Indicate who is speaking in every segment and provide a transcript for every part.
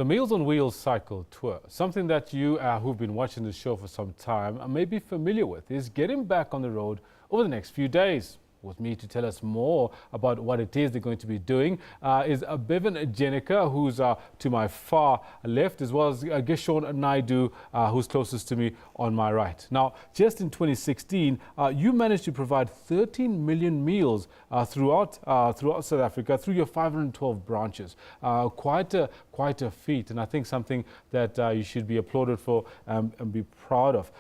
Speaker 1: The Meals on Wheels cycle tour, something that you who've been watching the show for some time may be familiar with, is getting back on the road over the next few days. With me to tell us more about what it is they're going to be doing is Bevan Jenica, who's to my far left, as well as Gishon Naidu, who's closest to me on my right. Now, just in 2016, you managed to provide 13 million meals throughout South Africa through your 512 branches. Quite a feat, and I think something that you should be applauded for and be proud of.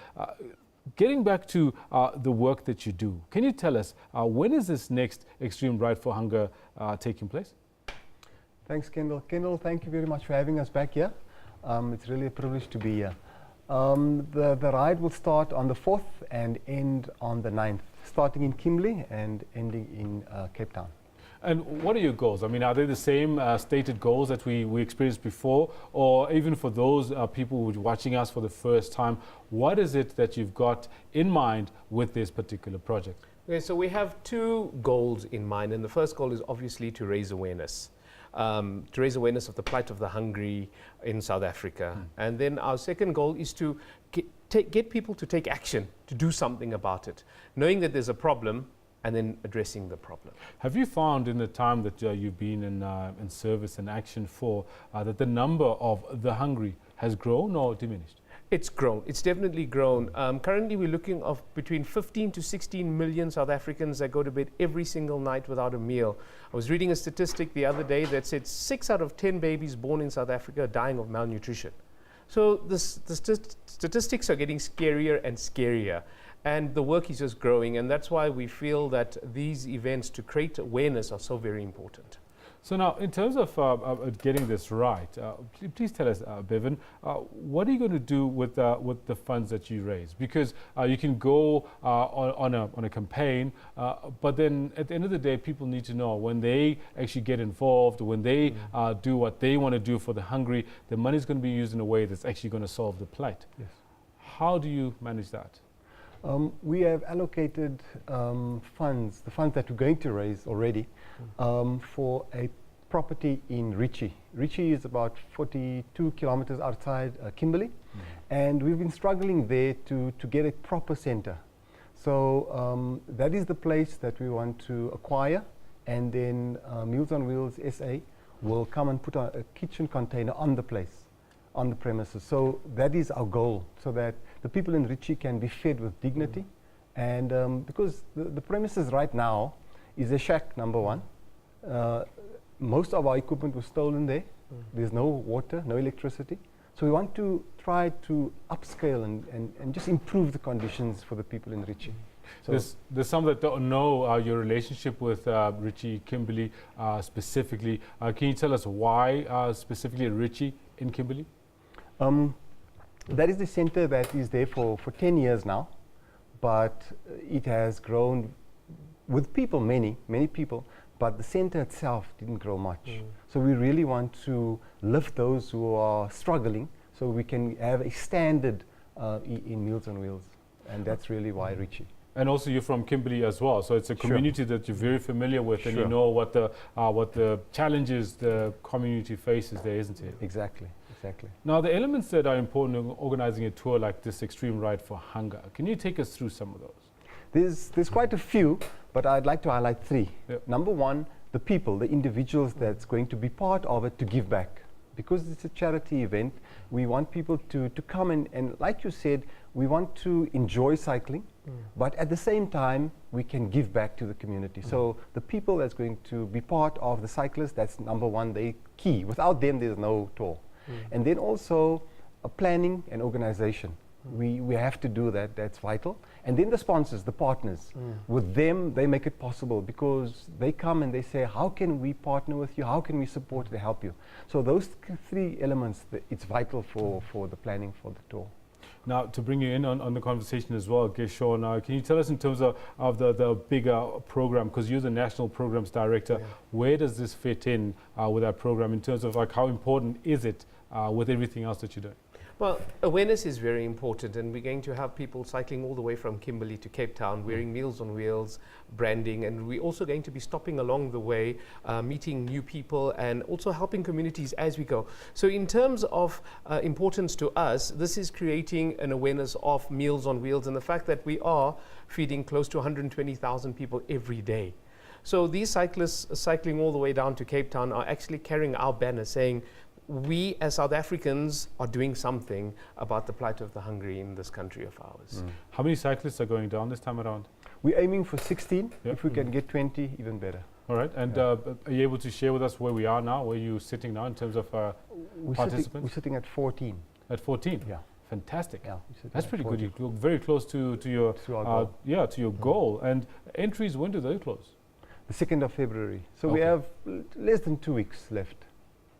Speaker 1: Getting back to the work that you do, can you tell us when is this next Extreme Ride for Hunger taking place?
Speaker 2: Thanks, Kendall. Kendall, thank you very much for having us back here. It's really a privilege to be here. The ride will start on the 4th and end on the 9th, starting in Kimberley and ending in Cape Town.
Speaker 1: And what are your goals? I mean, are they the same stated goals that we experienced before? Or even for those people who are watching us for the first time, what is it that you've got in mind with this particular project?
Speaker 3: Okay, so we have two goals in mind. And the first goal is obviously to raise awareness. To raise awareness of the plight of the hungry in South Africa. And then our second goal is to get people to take action, to do something about it, knowing that there's a problem, and then addressing the problem.
Speaker 1: Have you found in the time that you've been in service and action for that the number of the hungry has grown or diminished?
Speaker 3: It's grown. It's definitely grown. Currently, we're looking at between 15 to 16 million South Africans that go to bed every single night without a meal. I was reading a statistic the other day that said 6 out of 10 babies born in South Africa are dying of malnutrition. So the statistics are getting scarier and scarier. And the work is just growing, and that's why we feel that these events to create awareness are so very important.
Speaker 1: So now, in terms of getting this right, please tell us, Bevan, what are you going to do with the funds that you raise? Because you can go on a campaign, but then at the end of the day, people need to know when they actually get involved, when they do what they want to do for the hungry, the money is going to be used in a way that's actually going to solve the plight.
Speaker 2: Yes.
Speaker 1: How do you manage that?
Speaker 2: We have allocated funds, the funds that we're going to raise already, for a property in Richie. Richie is about 42 kilometers outside Kimberley, and we've been struggling there to get a proper center. So that is the place that we want to acquire, and then Meals on Wheels SA will come and put a kitchen container on the place, on the premises. So that is our goal, so that the people in Richie can be fed with dignity. And because the premises right now is a shack, number one. Most of our equipment was stolen there. There's no water, no electricity. So we want to try to upscale and just improve the conditions for the people in Richie. So
Speaker 1: there's some that don't know your relationship with Richie, Kimberley specifically. Can you tell us why specifically Richie in Kimberley?
Speaker 2: That is the center that is there for 10 years now, but it has grown with people, many people, but the center itself didn't grow much. So we really want to lift those who are struggling so we can have a standard in Meals on Wheels, and that's really why Richie.
Speaker 1: And also you're from Kimberley as well, so it's a community that you're very familiar with, and you know what the challenges the community faces there, isn't it?
Speaker 2: Exactly.
Speaker 1: Now, the elements that are important in organizing a tour like this Extreme Ride for Hunger, can you take us through some of those?
Speaker 2: There's quite a few, but I'd like to highlight 3.
Speaker 1: Yep.
Speaker 2: Number one, the people, the individuals that's going to be part of it to give back. Because it's a charity event, we want people to come and like you said, we want to enjoy cycling, but at the same time, we can give back to the community. So the people that's going to be part of the cyclists, that's number one, they key. Without them, there's no tour. And then also planning and organization. We have to do that, that's vital. And then the sponsors, the partners. With them, they make it possible because they come and they say, how can we partner with you? How can we support and help you? So those 3 elements, it's vital for the planning for the tour.
Speaker 1: Now, to bring you in on the conversation as well, Gishon, can you tell us in terms of the bigger program, because you're the National Programs Director, where does this fit in with our program in terms of like how important is it with everything else that you're doing?
Speaker 3: Well, awareness is very important, and we're going to have people cycling all the way from Kimberley to Cape Town, wearing Meals on Wheels branding, and we're also going to be stopping along the way, meeting new people, and also helping communities as we go. So in terms of importance to us, this is creating an awareness of Meals on Wheels and the fact that we are feeding close to 120,000 people every day. So these cyclists cycling all the way down to Cape Town are actually carrying our banner saying, we as South Africans are doing something about the plight of the hungry in this country of ours.
Speaker 1: How many cyclists are going down this time around?
Speaker 2: We're aiming for 16.
Speaker 1: Yep.
Speaker 2: If we can get 20, even better.
Speaker 1: All right, and are you able to share with us where we are now, where you're sitting now in terms of participants?
Speaker 2: We're sitting at 14.
Speaker 1: At 14?
Speaker 2: Yeah.
Speaker 1: Fantastic.
Speaker 2: Yeah,
Speaker 1: That's pretty good. You look very close to your
Speaker 2: our goal.
Speaker 1: to your goal. And entries, when do they close?
Speaker 2: The 2nd of February. So we have less than 2 weeks left.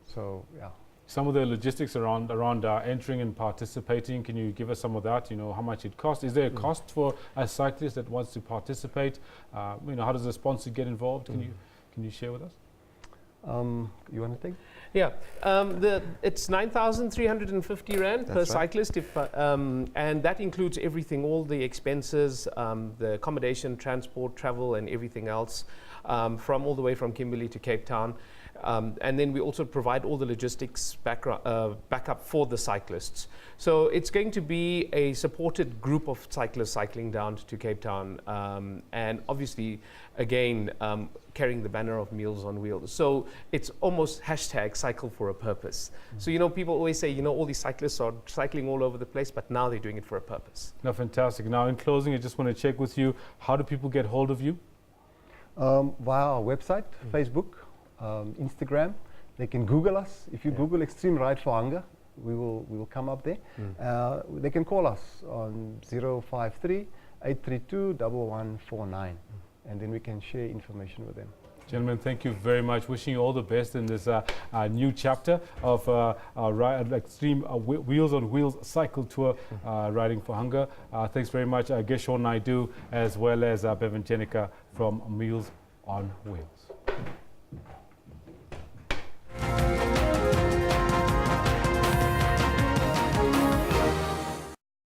Speaker 2: So yeah.
Speaker 1: Some of the logistics around entering and participating, can you give us some of that? You know, how much it costs? Is there a cost for a cyclist that wants to participate? You know, how does a sponsor get involved? Can you share with us?
Speaker 2: You want to take?
Speaker 3: Yeah, it's 9,350 Rand per cyclist, and that includes everything, all the expenses, the accommodation, transport, travel, and everything else, from all the way from Kimberley to Cape Town. And then we also provide all the logistics backup for the cyclists. So it's going to be a supported group of cyclists cycling down to Cape Town, and obviously, again, carrying the banner of Meals on Wheels. So it's almost hashtag cycle for a purpose. So, you know, people always say, you know, all these cyclists are cycling all over the place, but now they're doing it for a purpose.
Speaker 1: No, fantastic. Now, in closing, I just want to check with you, how do people get hold of you?
Speaker 2: Via our website, Facebook, Instagram. They can Google us. If you Google Extreme Ride for Hunger, we will come up there. They can call us on 053 832 1149, and then we can share information with them.
Speaker 1: Gentlemen, thank you very much. Wishing you all the best in this new chapter of Extreme Wheels on Wheels cycle tour, Riding for Hunger. Thanks very much, Geshon Naidu, as well as Bevan Jenica from Meals on Wheels.